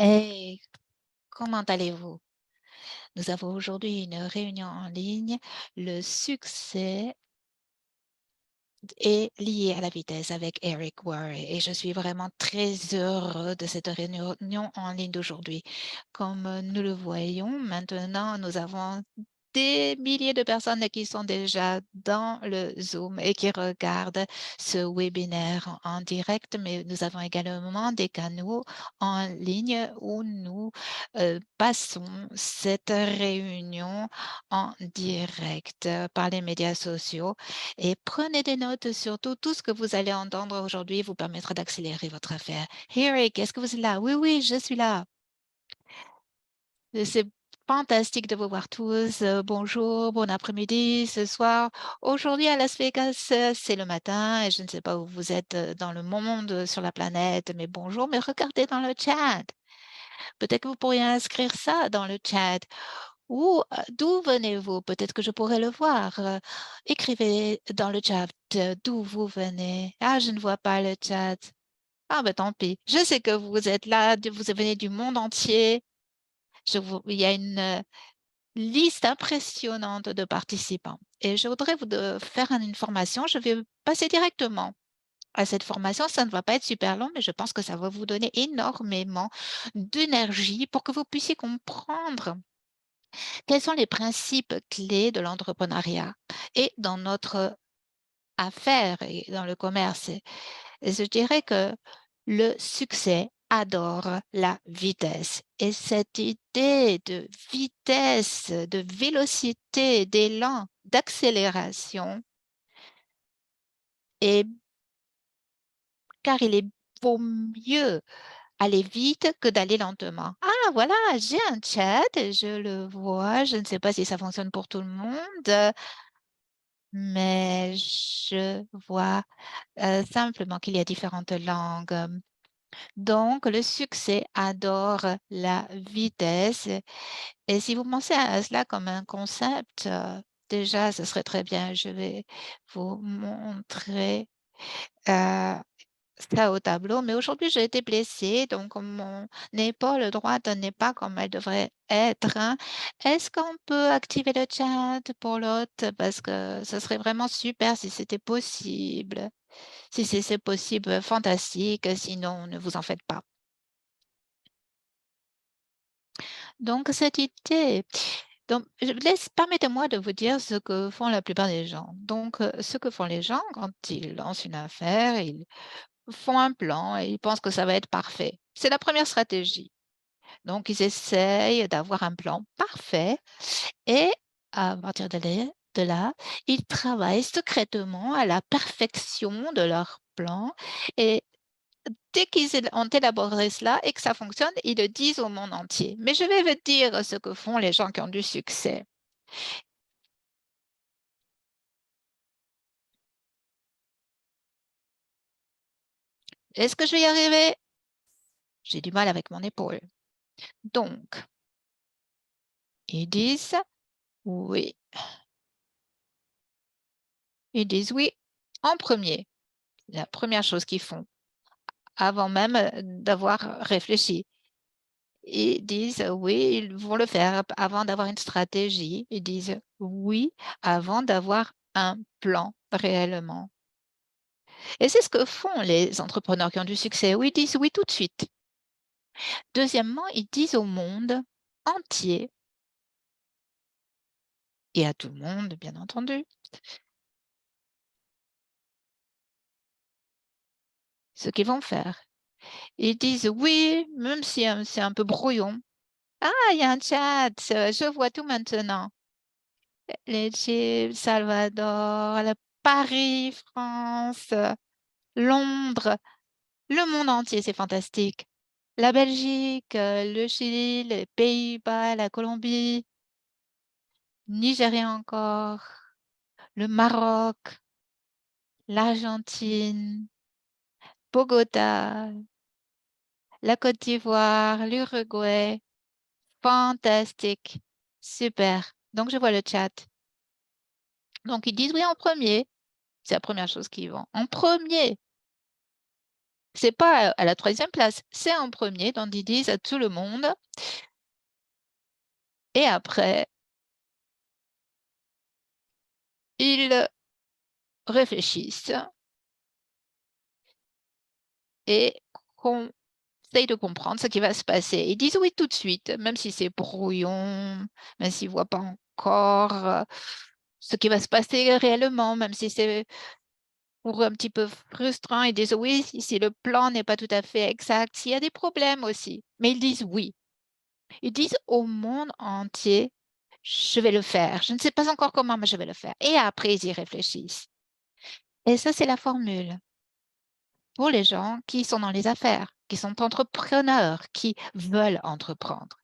Hey, comment allez-vous? Nous avons aujourd'hui une réunion en ligne. Le succès est lié à la vitesse avec Eric Worre et je suis vraiment très heureux de cette réunion en ligne d'aujourd'hui. Comme nous le voyons, maintenant, nous avons des milliers de personnes qui sont déjà dans le Zoom et qui regardent ce webinaire en direct, mais nous avons également des canaux en ligne où nous passons cette réunion en direct par les médias sociaux et prenez des notes, surtout tout ce que vous allez entendre aujourd'hui vous permettra d'accélérer votre affaire. Eric, est-ce que vous êtes là? Oui, oui, je suis là. C'est fantastique de vous voir tous. Bonjour, bon après-midi, ce soir. Aujourd'hui à Las Vegas, c'est le matin et je ne sais pas où vous êtes dans le monde, sur la planète, mais bonjour, mais regardez dans le chat. Peut-être que vous pourriez inscrire ça dans le chat. Ou d'où venez-vous? Peut-être que je pourrais le voir. Écrivez dans le chat d'où vous venez. Ah, je ne vois pas le chat. Ah, ben tant pis. Je sais que vous êtes là, vous venez du monde entier. Il y a une liste impressionnante de participants. Et je voudrais faire une formation. Je vais passer directement à cette formation. Ça ne va pas être super long, mais je pense que ça va vous donner énormément d'énergie pour que vous puissiez comprendre quels sont les principes clés de l'entrepreneuriat et dans notre affaire et dans le commerce. Et je dirais que le succès adore la vitesse. Et cette idée de vitesse, de vélocité, d'élan, d'accélération, et car vaut mieux aller vite que d'aller lentement. Ah, voilà, j'ai un chat, je le vois. Je ne sais pas si ça fonctionne pour tout le monde, mais je vois simplement qu'il y a différentes langues. Donc, le succès adore la vitesse. Et si vous pensez à cela comme un concept, déjà, ce serait très bien. Je vais vous montrer ça au tableau. Mais aujourd'hui, j'ai été blessée, donc mon épaule droite n'est pas comme elle devrait être, hein. Est-ce qu'on peut activer le chat pour l'autre? Parce que ce serait vraiment super si c'était possible. Si c'est possible, fantastique, sinon ne vous en faites pas. Donc cette idée donc je laisse permettez-moi de vous dire ce que font la plupart des gens. Donc, ce que font les gens quand ils lancent une affaire, ils font un plan et ils pensent que ça va être parfait. C'est la première stratégie. Donc ils essayent d'avoir un plan parfait et à partir de là, ils travaillent secrètement à la perfection de leur plan et dès qu'ils ont élaboré cela et que ça fonctionne, ils le disent au monde entier. Mais je vais vous dire ce que font les gens qui ont du succès. Est-ce que je vais y arriver? J'ai du mal avec mon épaule. Donc, ils disent oui. Ils disent oui en premier. La première chose qu'ils font avant même d'avoir réfléchi. Ils disent oui, ils vont le faire avant d'avoir une stratégie. Ils disent oui avant d'avoir un plan réellement. Et c'est ce que font les entrepreneurs qui ont du succès. Oui, ils disent oui tout de suite. Deuxièmement, ils disent au monde entier et à tout le monde, bien entendu, ce qu'ils vont faire. Ils disent oui, même si c'est un peu brouillon. Ah, il y a un chat, je vois tout maintenant. Les Chips, Salvador, Paris, France, Londres, le monde entier, c'est fantastique. La Belgique, le Chili, les Pays-Bas, la Colombie, Nigeria encore, le Maroc, l'Argentine, Bogota, la Côte d'Ivoire, l'Uruguay. Fantastique, super. Donc je vois le chat. Donc ils disent oui en premier, c'est la première chose qu'ils vont. En premier, C'est pas à la 3e place, c'est en premier, donc ils disent à tout le monde. Et après, ils réfléchissent et essayent de comprendre ce qui va se passer. Ils disent oui tout de suite, même si c'est brouillon, même s'ils ne voient pas encore ce qui va se passer réellement, même si c'est pour un petit peu frustrant. Ils disent oui si le plan n'est pas tout à fait exact, s'il y a des problèmes aussi. Mais ils disent oui. Ils disent au monde entier, je vais le faire. Je ne sais pas encore comment, mais je vais le faire. Et après, ils y réfléchissent. Et ça, c'est la formule pour les gens qui sont dans les affaires, qui sont entrepreneurs, qui veulent entreprendre.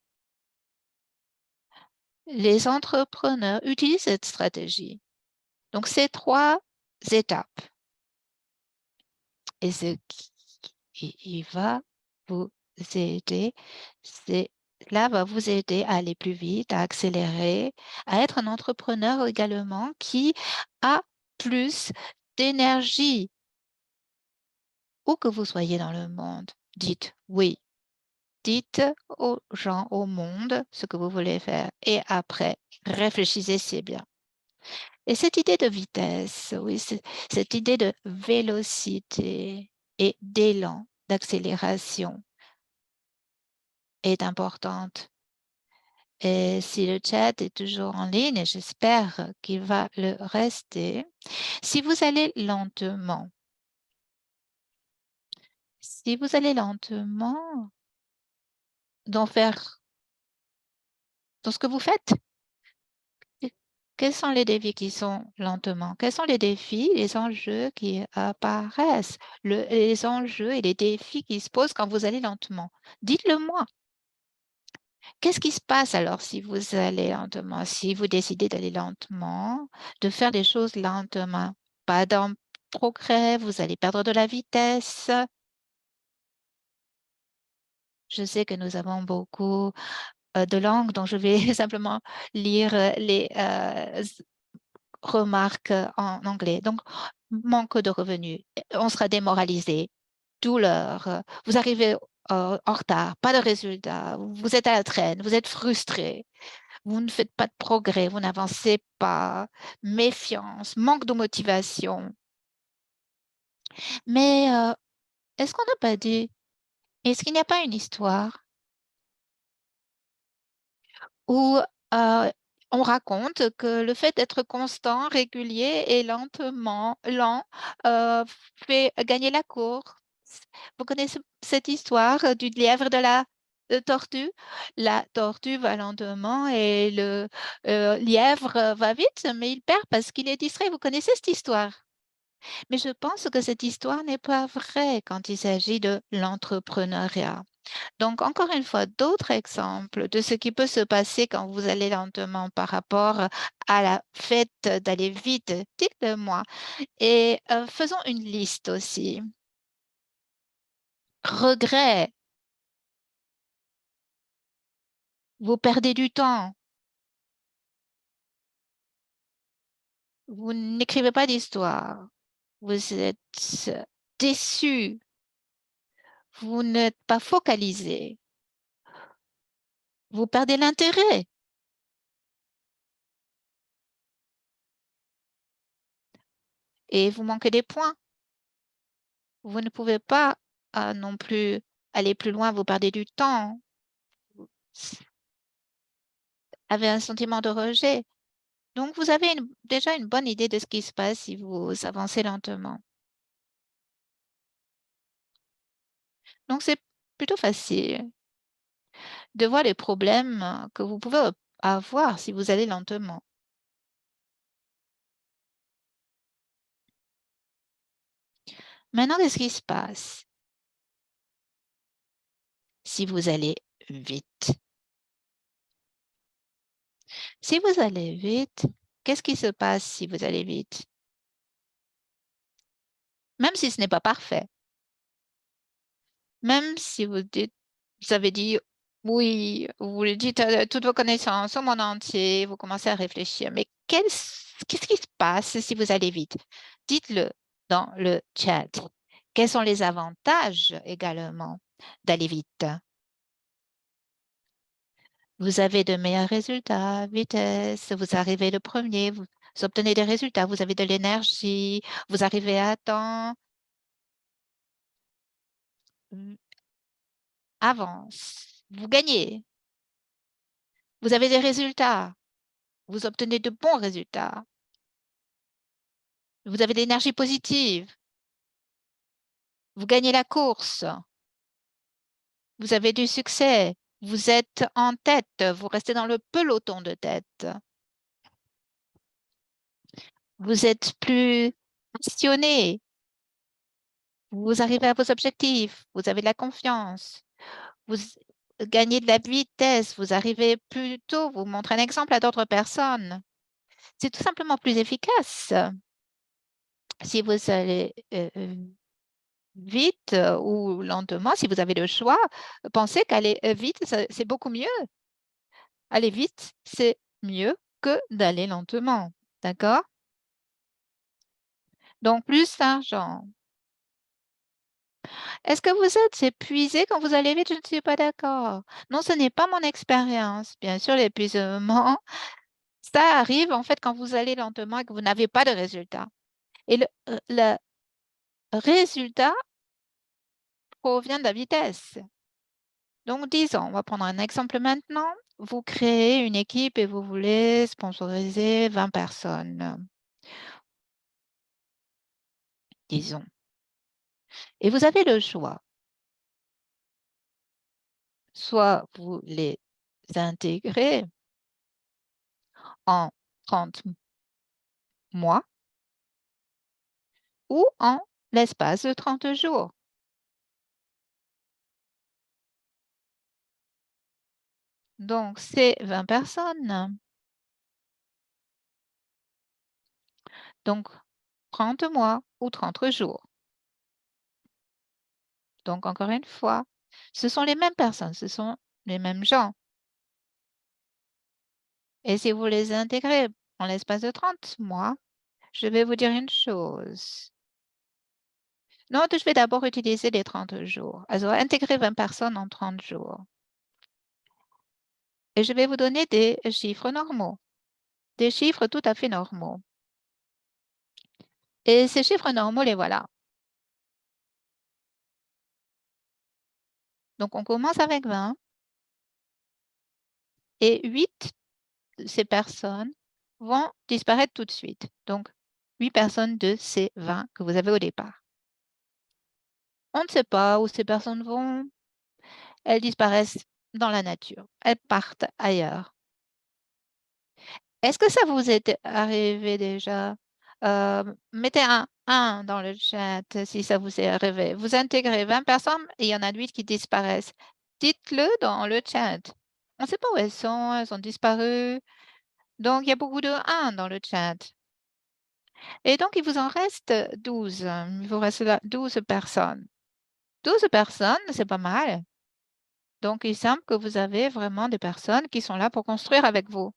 Les entrepreneurs utilisent cette stratégie. Donc, ces 3 étapes. Et ce qui va vous aider, cela va vous aider à aller plus vite, à accélérer, à être un entrepreneur également qui a plus d'énergie. Où que vous soyez dans le monde, dites oui. Dites aux gens, au monde, ce que vous voulez faire. Et après, réfléchissez, c'est bien. Et cette idée de vitesse, oui, cette idée de vélocité et d'élan, d'accélération est importante. Et si le chat est toujours en ligne, et j'espère qu'il va le rester, si vous allez lentement, dans ce que vous faites, quels sont les défis qui sont lentement? Quels sont les défis, les enjeux qui apparaissent? Les enjeux et les défis qui se posent quand vous allez lentement? Dites-le moi. Qu'est-ce qui se passe alors si vous allez lentement? Si vous décidez d'aller lentement, de faire des choses lentement, pas dans progrès, vous allez perdre de la vitesse. Je sais que nous avons beaucoup de langues, donc je vais simplement lire les remarques en anglais. Donc, manque de revenus, on sera démoralisé, douleur, vous arrivez en retard, pas de résultat, vous êtes à la traîne, vous êtes frustré, vous ne faites pas de progrès, vous n'avancez pas, méfiance, manque de motivation. Mais est-ce qu'on n'a pas dit, est-ce qu'il n'y a pas une histoire où on raconte que le fait d'être constant, régulier et lent fait gagner la course. Vous connaissez cette histoire du lièvre et de la tortue? La tortue va lentement et le lièvre va vite, mais il perd parce qu'il est distrait. Vous connaissez cette histoire? Mais je pense que cette histoire n'est pas vraie quand il s'agit de l'entrepreneuriat. Donc, encore une fois, d'autres exemples de ce qui peut se passer quand vous allez lentement par rapport à la fête d'aller vite, dites-le-moi. Et faisons une liste aussi. Regret, vous perdez du temps, vous n'écrivez pas d'histoire, vous êtes déçu, vous n'êtes pas focalisé, vous perdez l'intérêt et vous manquez des points. Vous ne pouvez pas non plus aller plus loin, vous perdez du temps, vous avez un sentiment de rejet. Donc, vous avez déjà une bonne idée de ce qui se passe si vous avancez lentement. Donc, c'est plutôt facile de voir les problèmes que vous pouvez avoir si vous allez lentement. Maintenant, qu'est-ce qui se passe si vous allez vite? Si vous allez vite, qu'est-ce qui se passe si vous allez vite? Même si ce n'est pas parfait, même si vous avez dit oui, vous le dites à toutes vos connaissances au monde entier, vous commencez à réfléchir, mais qu'est-ce qui se passe si vous allez vite? Dites-le dans le chat. Quels sont les avantages également d'aller vite? Vous avez de meilleurs résultats, vitesse, vous arrivez le premier, vous obtenez des résultats, vous avez de l'énergie, vous arrivez à temps, mmh, avance, vous gagnez, vous avez des résultats, vous obtenez de bons résultats, vous avez de l'énergie positive, vous gagnez la course, vous avez du succès, vous êtes en tête, vous restez dans le peloton de tête, vous êtes plus passionné, vous arrivez à vos objectifs, vous avez de la confiance, vous gagnez de la vitesse, vous arrivez plus tôt, vous montrez un exemple à d'autres personnes. C'est tout simplement plus efficace. Si vous allez vite ou lentement, si vous avez le choix, pensez qu'aller vite, c'est beaucoup mieux. Aller vite, c'est mieux que d'aller lentement. D'accord? Donc, plus d'argent. Est-ce que vous êtes épuisé quand vous allez vite? Je ne suis pas d'accord. Non, ce n'est pas mon expérience. Bien sûr, l'épuisement, ça arrive en fait quand vous allez lentement et que vous n'avez pas de résultat. Et le résultat provient de la vitesse. Donc, disons, on va prendre un exemple maintenant. Vous créez une équipe et vous voulez sponsoriser 20 personnes, disons. Et vous avez le choix. Soit vous les intégrez en 30 mois ou en l'espace de 30 jours. Donc, c'est 20 personnes. Donc, 30 mois ou 30 jours. Donc, encore une fois, ce sont les mêmes personnes, ce sont les mêmes gens. Et si vous les intégrez en l'espace de 30 mois, je vais vous dire une chose. Non, je vais d'abord utiliser les 30 jours. Alors, intégrer 20 personnes en 30 jours. Et je vais vous donner des chiffres normaux, des chiffres tout à fait normaux. Et ces chiffres normaux, les voilà. Donc, on commence avec 20 et 8 de ces personnes vont disparaître tout de suite. Donc, 8 personnes de ces 20 que vous avez au départ. On ne sait pas où ces personnes vont. Elles disparaissent dans la nature. Elles partent ailleurs. Est-ce que ça vous est arrivé déjà? Mettez un 1 dans le chat si ça vous est arrivé. Vous intégrez 20 personnes et il y en a 8 qui disparaissent. Dites-le dans le chat. On ne sait pas où elles ont disparu. Donc, il y a beaucoup de 1 dans le chat. Et donc, il vous en reste 12. Il vous reste là 12 personnes. 12 personnes, c'est pas mal. Donc, il semble que vous avez vraiment des personnes qui sont là pour construire avec vous.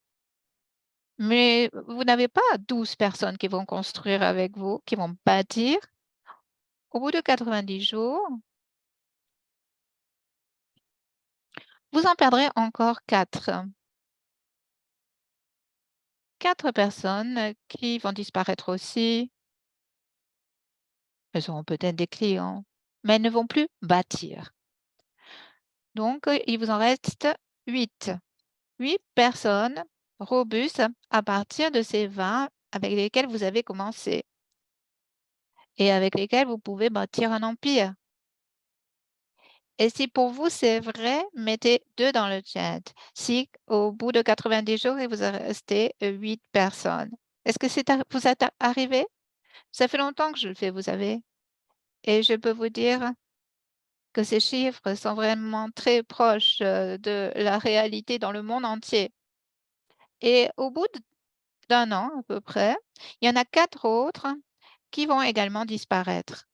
Mais vous n'avez pas 12 personnes qui vont construire avec vous, qui vont bâtir. Au bout de 90 jours, vous en perdrez encore 4. 4 personnes qui vont disparaître aussi. Elles auront peut-être des clients, mais elles ne vont plus bâtir. Donc, il vous en reste 8. 8 personnes robustes à partir de ces 20 avec lesquelles vous avez commencé et avec lesquelles vous pouvez bâtir un empire. Et si pour vous c'est vrai, mettez 2 dans le chat. Si au bout de 90 jours, il vous est resté 8 personnes. Est-ce que vous êtes arrivé? Ça fait longtemps que je le fais, vous savez. Et je peux vous dire que ces chiffres sont vraiment très proches de la réalité dans le monde entier. Et au bout d'un an à peu près, il y en a 4 autres qui vont également disparaître.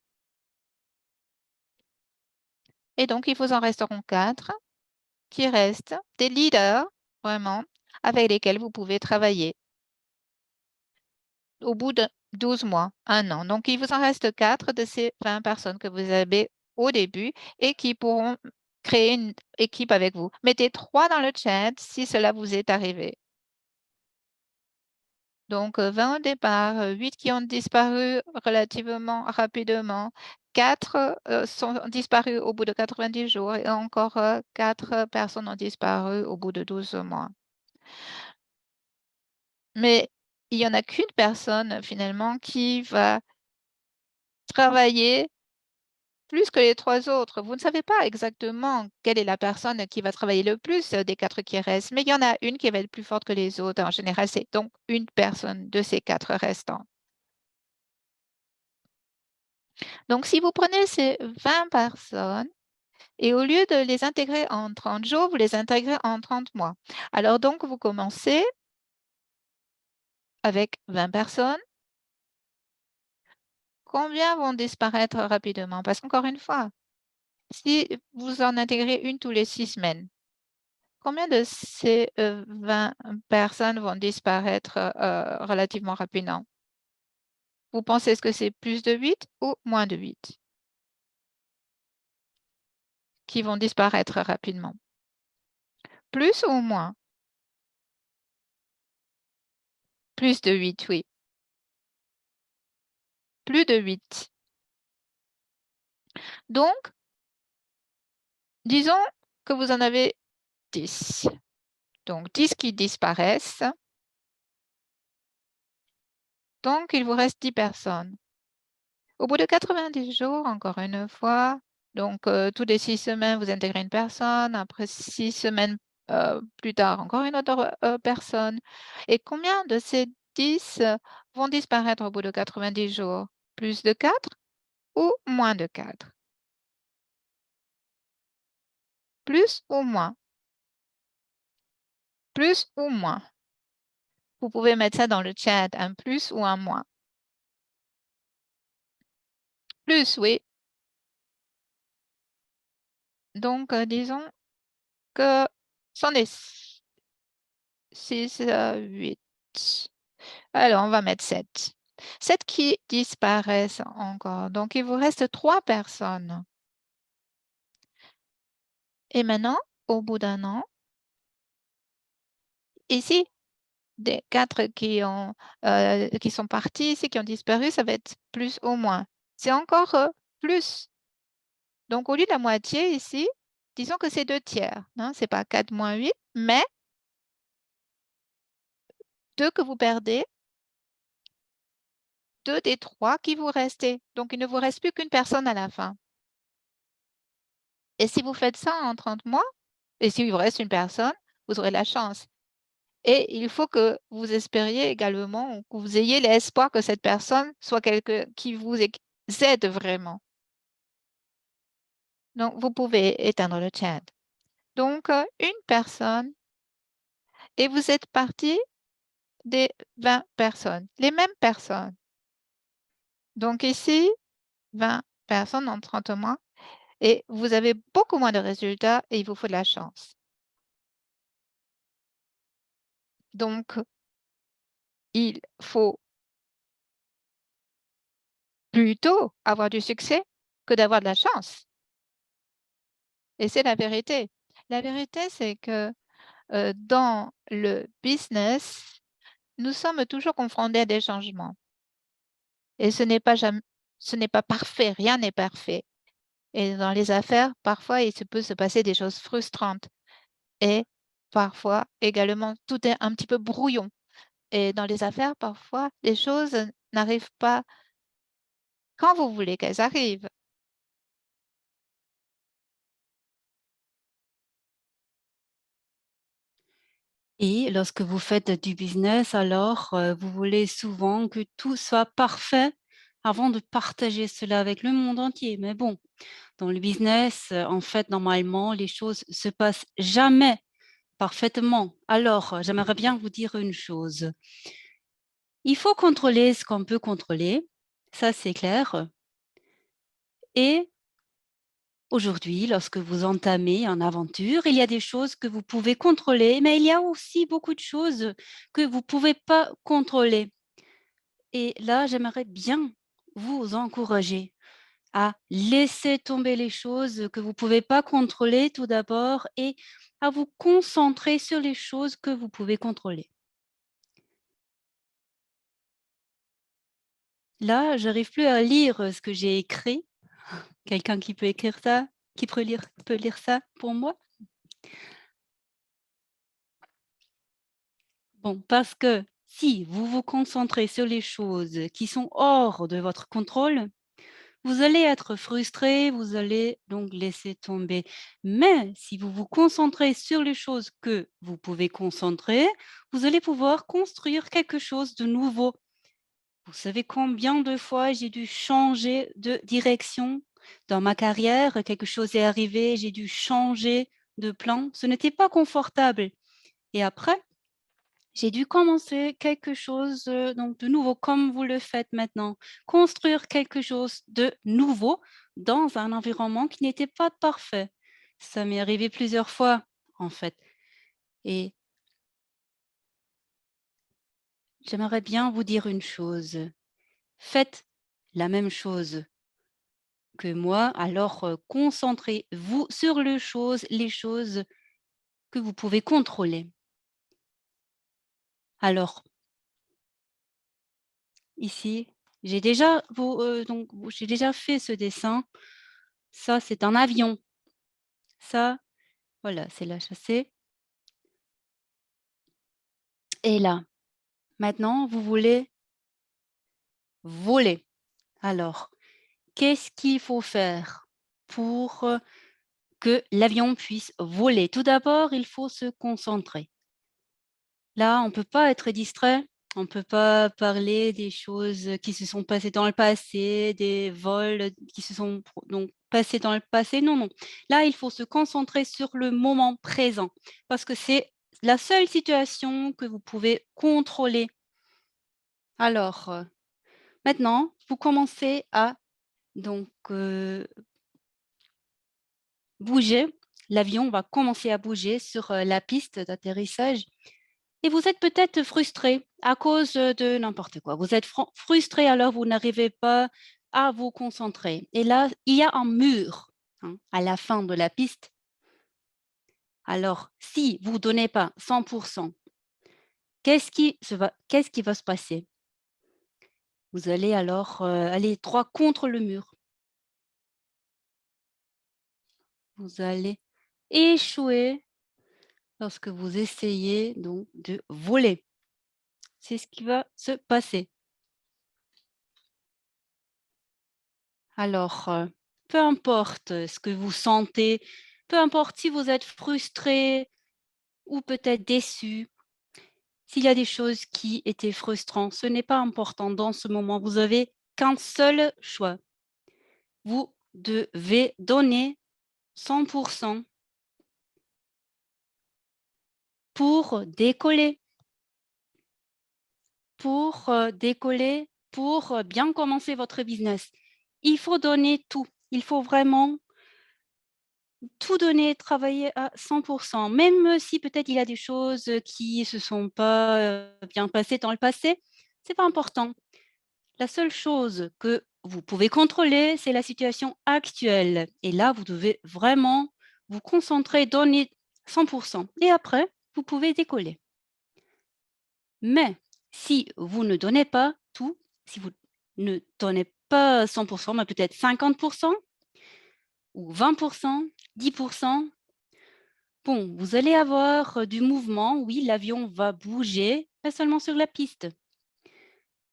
Et donc, il vous en resteront 4 qui restent, des leaders vraiment avec lesquels vous pouvez travailler. Au bout 12 mois, 1 an. Donc, il vous en reste 4 de ces 20 personnes que vous avez au début et qui pourront créer une équipe avec vous. Mettez 3 dans le chat si cela vous est arrivé. Donc, 20 au départ, 8 qui ont disparu relativement rapidement, 4 sont disparus au bout de 90 jours et encore 4 personnes ont disparu au bout de 12 mois. Mais il n'y en a qu'une personne finalement qui va travailler plus que les 3 autres. Vous ne savez pas exactement quelle est la personne qui va travailler le plus des 4 qui restent, mais il y en a une qui va être plus forte que les autres. En général, c'est donc une personne de ces 4 restants. Donc, si vous prenez ces 20 personnes et au lieu de les intégrer en 30 jours, vous les intégrez en 30 mois. Alors donc, vous commencez avec 20 personnes. Combien vont disparaître rapidement? Parce qu'encore une fois, si vous en intégrez une tous les 6 semaines, combien de ces 20 personnes vont disparaître relativement rapidement? Vous pensez que c'est plus de 8 ou moins de 8 qui vont disparaître rapidement? Plus ou moins? Plus de 8, oui. Plus de 8. Donc, disons que vous en avez 10. Donc, 10 qui disparaissent. Donc, il vous reste 10 personnes. Au bout de 90 jours, encore une fois, donc toutes les 6 semaines, vous intégrez une personne. Après 6 semaines plus tard, encore une autre personne. Et combien de ces 10 vont disparaître au bout de 90 jours? Plus de 4 ou moins de 4? Plus ou moins? Plus ou moins? Vous pouvez mettre ça dans le chat, un plus ou un moins. Plus, oui. Donc, disons que c'en est 6, 8. Alors, on va mettre 7. 7 qui disparaissent encore. Donc, il vous reste 3 personnes. Et maintenant, au bout d'un an, ici, des 4 qui sont partis ici, qui ont disparu, ça va être plus ou moins. C'est encore plus. Donc, au lieu de la moitié ici, disons que c'est 2 tiers. Hein, ce n'est pas 4 moins 8, mais 2 que vous perdez, 2 des 3 qui vous restaient. Donc, il ne vous reste plus qu'une personne à la fin. Et si vous faites ça en 30 mois, et s'il vous reste une personne, vous aurez la chance. Et il faut que vous espériez également, ou que vous ayez l'espoir que cette personne soit quelqu'un qui vous aide vraiment. Donc, vous pouvez éteindre le chat. Donc, une personne, et vous êtes parti des 20 personnes, les mêmes personnes. Donc ici, 20 personnes en 30 mois, et vous avez beaucoup moins de résultats et il vous faut de la chance. Donc, il faut plutôt avoir du succès que d'avoir de la chance. Et c'est la vérité. La vérité, c'est que dans le business, nous sommes toujours confrontés à des changements. Et ce n'est pas parfait, rien n'est parfait. Et dans les affaires, parfois, il se peut se passer des choses frustrantes. Et parfois, également, tout est un petit peu brouillon. Et dans les affaires, parfois, les choses n'arrivent pas quand vous voulez qu'elles arrivent. Et lorsque vous faites du business, alors, vous voulez souvent que tout soit parfait avant de partager cela avec le monde entier. Mais bon, dans le business, en fait, normalement, les choses se passent jamais parfaitement. Alors, j'aimerais bien vous dire une chose. Il faut contrôler ce qu'on peut contrôler, ça c'est clair. Et aujourd'hui, lorsque vous entamez une aventure, il y a des choses que vous pouvez contrôler, mais il y a aussi beaucoup de choses que vous ne pouvez pas contrôler. Et là, j'aimerais bien vous encourager à laisser tomber les choses que vous ne pouvez pas contrôler tout d'abord et à vous concentrer sur les choses que vous pouvez contrôler. Là, j'arrive plus à lire ce que j'ai écrit. Quelqu'un qui peut écrire ça? Qui peut lire ça pour moi? Bon, parce que si vous vous concentrez sur les choses qui sont hors de votre contrôle, vous allez être frustré, vous allez donc laisser tomber. Mais si vous vous concentrez sur les choses que vous pouvez concentrer, vous allez pouvoir construire quelque chose de nouveau. Vous savez combien de fois j'ai dû changer de direction dans ma carrière? Quelque chose est arrivé, j'ai dû changer de plan. Ce n'était pas confortable. Et après, j'ai dû commencer quelque chose, donc de nouveau, comme vous le faites maintenant. Construire quelque chose de nouveau dans un environnement qui n'était pas parfait. Ça m'est arrivé plusieurs fois, en fait. Et j'aimerais bien vous dire une chose. Faites la même chose que moi, alors concentrez-vous sur les choses que vous pouvez contrôler. Alors, ici, j'ai déjà fait ce dessin. Ça, c'est un avion. Ça, voilà, c'est la chaussée. Et là, maintenant, vous voulez voler. Alors, qu'est-ce qu'il faut faire pour que l'avion puisse voler? Tout d'abord, il faut se concentrer. Là, on ne peut pas être distrait. On ne peut pas parler des choses qui se sont passées dans le passé, des vols qui se sont donc passés dans le passé. Non, non. Là, il faut se concentrer sur le moment présent parce que c'est la seule situation que vous pouvez contrôler. Alors, maintenant, vous commencez à donc bouger. L'avion va commencer à bouger sur la piste d'atterrissage. Et vous êtes peut-être frustré à cause de n'importe quoi. Vous êtes frustré, alors vous n'arrivez pas à vous concentrer. Et là, il y a un mur hein, à la fin de la piste. Alors, si vous ne donnez pas 100%, qu'est-ce qui va se passer? Vous allez alors aller droit contre le mur. Vous allez échouer lorsque vous essayez donc de voler. C'est ce qui va se passer. Alors, peu importe ce que vous sentez, peu importe si vous êtes frustré ou peut-être déçu, s'il y a des choses qui étaient frustrantes, ce n'est pas important dans ce moment. Vous avez qu'un seul choix. Vous devez donner 100% pour décoller, pour bien commencer votre business. Il faut donner tout. Il faut vraiment tout donner, travailler à 100%, même si peut-être il y a des choses qui se sont pas, bien passées dans le passé, c'est pas important. La seule chose que vous pouvez contrôler, c'est la situation actuelle et là, vous devez vraiment vous concentrer, donner 100% et après, vous pouvez décoller. Mais si vous ne donnez pas tout, si vous ne donnez pas 100%, mais peut-être 50% ou 20%, 10%. Bon, vous allez avoir du mouvement, oui, l'avion va bouger, pas seulement sur la piste,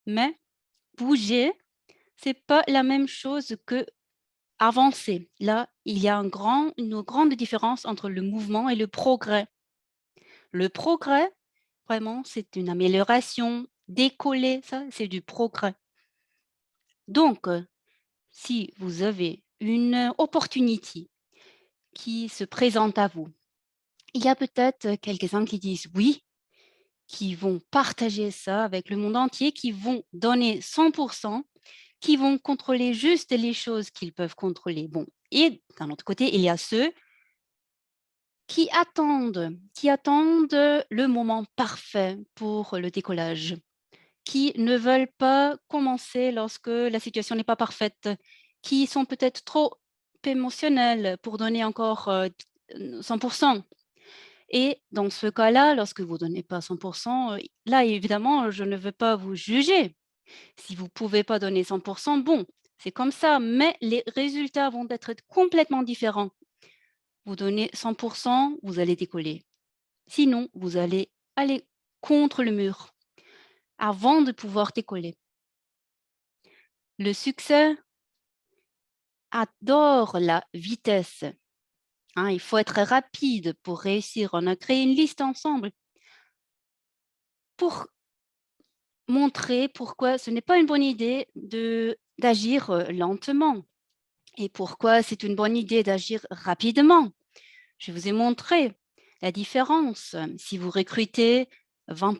mais bouger, c'est pas la même chose que avancer. Là, il y a une grande différence entre le mouvement et le progrès. Le progrès, vraiment, c'est une amélioration. Décoller, ça, c'est du progrès. Donc, si vous avez une opportunité qui se présente à vous, il y a peut-être quelques-uns qui disent oui, qui vont partager ça avec le monde entier, qui vont donner 100%, qui vont contrôler juste les choses qu'ils peuvent contrôler. Bon, et d'un autre côté, il y a ceux qui attendent le moment parfait pour le décollage. qui ne veulent pas commencer lorsque la situation n'est pas parfaite, qui sont peut-être trop émotionnels pour donner encore, 100. Et dans ce cas-là, lorsque vous donnez pas 100, là évidemment, je ne veux pas vous juger. Si vous pouvez pas donner 100, bon, c'est comme ça, mais les résultats vont être complètement différents. Vous donnez 100, vous allez décoller. Sinon, vous allez aller contre le mur avant de pouvoir décoller. Le succès adore la vitesse, hein, il faut être rapide pour réussir. On a créé une liste ensemble pour montrer pourquoi ce n'est pas une bonne idée d'agir, lentement et pourquoi c'est une bonne idée d'agir rapidement. Je vous ai montré la différence. Si vous recrutez 20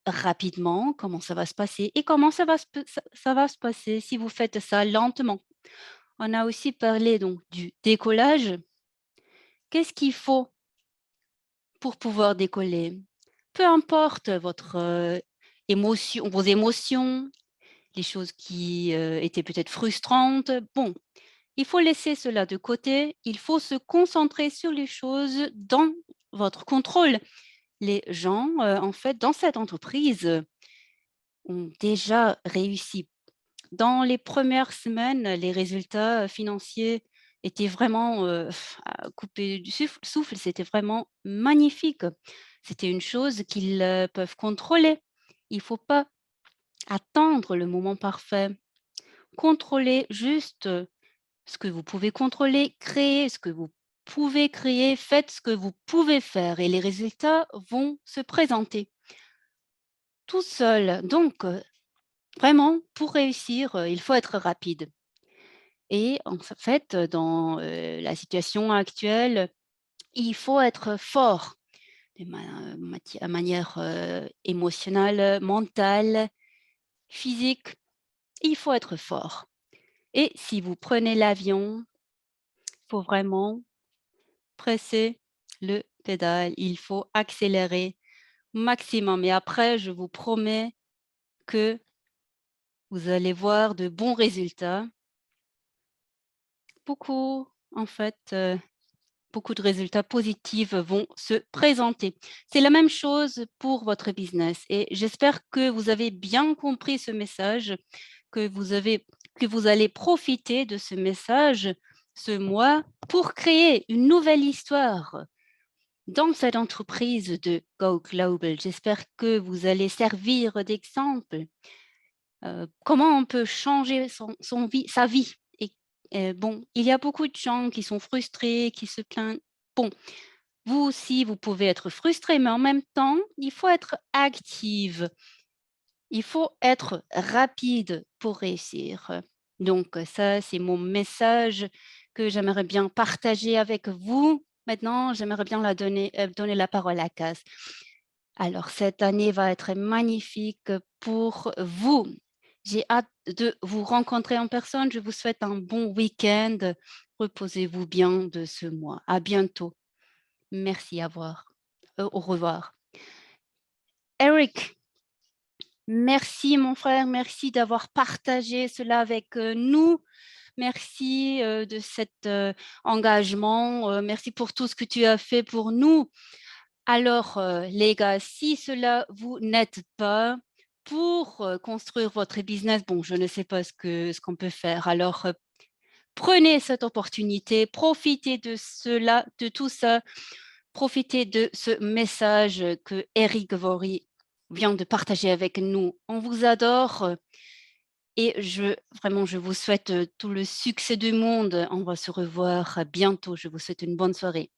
rapidement, comment ça va se passer et comment ça va se passer si vous faites ça lentement. On a aussi parlé donc du décollage. Qu'est-ce qu'il faut pour pouvoir décoller? Peu importe votre, vos émotions, les choses qui, étaient peut-être frustrantes, bon, il faut laisser cela de côté, il faut se concentrer sur les choses dans votre contrôle. Les gens, en fait, dans cette entreprise, ont déjà réussi. Dans les premières semaines, les résultats, financiers étaient vraiment, à couper du souffle, c'était vraiment magnifique. C'était une chose qu'ils, peuvent contrôler. Il ne faut pas attendre le moment parfait. Contrôlez juste ce que vous pouvez contrôler, créez ce que vous pouvez créer, faites ce que vous pouvez faire et les résultats vont se présenter tout seuls. Donc, vraiment, pour réussir, il faut être rapide et en fait, dans, la situation actuelle, il faut être fort de manière, émotionnelle, mentale, physique. Il faut être fort et si vous prenez l'avion, il faut vraiment presser le pédale, il faut accélérer maximum et après je vous promets que vous allez voir de bons résultats. Beaucoup en fait, beaucoup de résultats positifs vont se présenter. C'est la même chose pour votre business et j'espère que vous avez bien compris ce message, que vous allez profiter de ce message ce mois pour créer une nouvelle histoire dans cette entreprise de Go Global. J'espère que vous allez servir d'exemple, comment on peut changer sa vie et bon, il y a beaucoup de gens qui sont frustrés, qui se plaignent. Bon, vous aussi, vous pouvez être frustré, mais en même temps, il faut être active. Il faut être rapide pour réussir. Donc ça, c'est mon message que j'aimerais bien partager avec vous. Maintenant, j'aimerais bien donner la parole à Kaz. Alors cette année va être magnifique pour vous. J'ai hâte de vous rencontrer en personne. Je vous souhaite un bon week-end. Reposez-vous bien de ce mois. À bientôt. Merci, au revoir. Eric, merci mon frère, merci d'avoir partagé cela avec, nous. Merci, de cet, engagement, merci pour tout ce que tu as fait pour nous. Alors, les gars, si cela vous n'aide pas pour, construire votre business, bon, je ne sais pas ce qu'on peut faire. Alors, prenez cette opportunité, profitez de cela, de tout ça. Profitez de ce message que Eric Vory vient de partager avec nous. On vous adore et vraiment, je vous souhaite tout le succès du monde. On va se revoir bientôt. Je vous souhaite une bonne soirée.